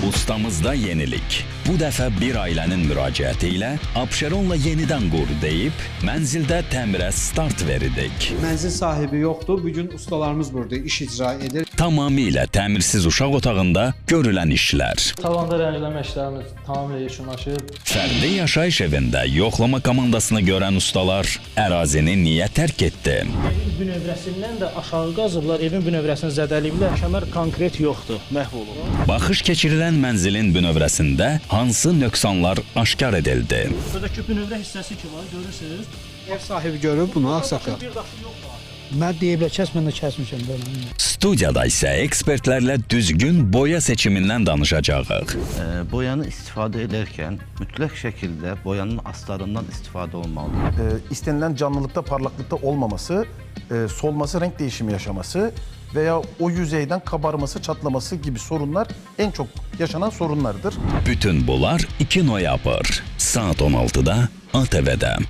Ustamızda yenilik. Bu dəfə bir ailənin müraciəti ilə Abşeronla yenidən qur deyib, mənzildə təmirə start veririk. Mənzil sahibi yoxdur, bugün ustalarımız burada iş icra edir. Tamamilə təmirsiz uşaq otağında görülən işlər. Tavanda rəngləmə işlərimiz tamamilə yekunlaşıb. Fərdi yaşayış evində yoxlama komandasını görən ustalar ərazini niyə tərk etdi? Evin bünövrəsindən də aşağı qazıblar, evin bünövrəsini zədəliyiblər. Kəmər konkret yoxdur, məhv olub. Baxış keçirilən mənzilin bünövrəsində hansı nöqsanlar aşkar edildi? Buradakı bünövrə hissəsi ki var, görürsünüz. Ev sahibi görüb bunu ağsaqqal. Bir daşı yoxdur. Mən deyiblər, kəs, mən də kəsmişəm. Studiyada isə ekspertlərlə düzgün boya seçimindən danışacağıq. Boyanı istifadə edərkən mütləq şəkildə boyanın astarından istifadə olmalıdır. İstenilen canlılıkta, parlaklıkta olmaması, solması, renk değişimi yaşaması veya o yüzeyden kabarması, çatlaması gibi sorunlar en çok yaşanan sorunlardır. Bütün bunlar 2 noyabr saat 16'da ATV'de.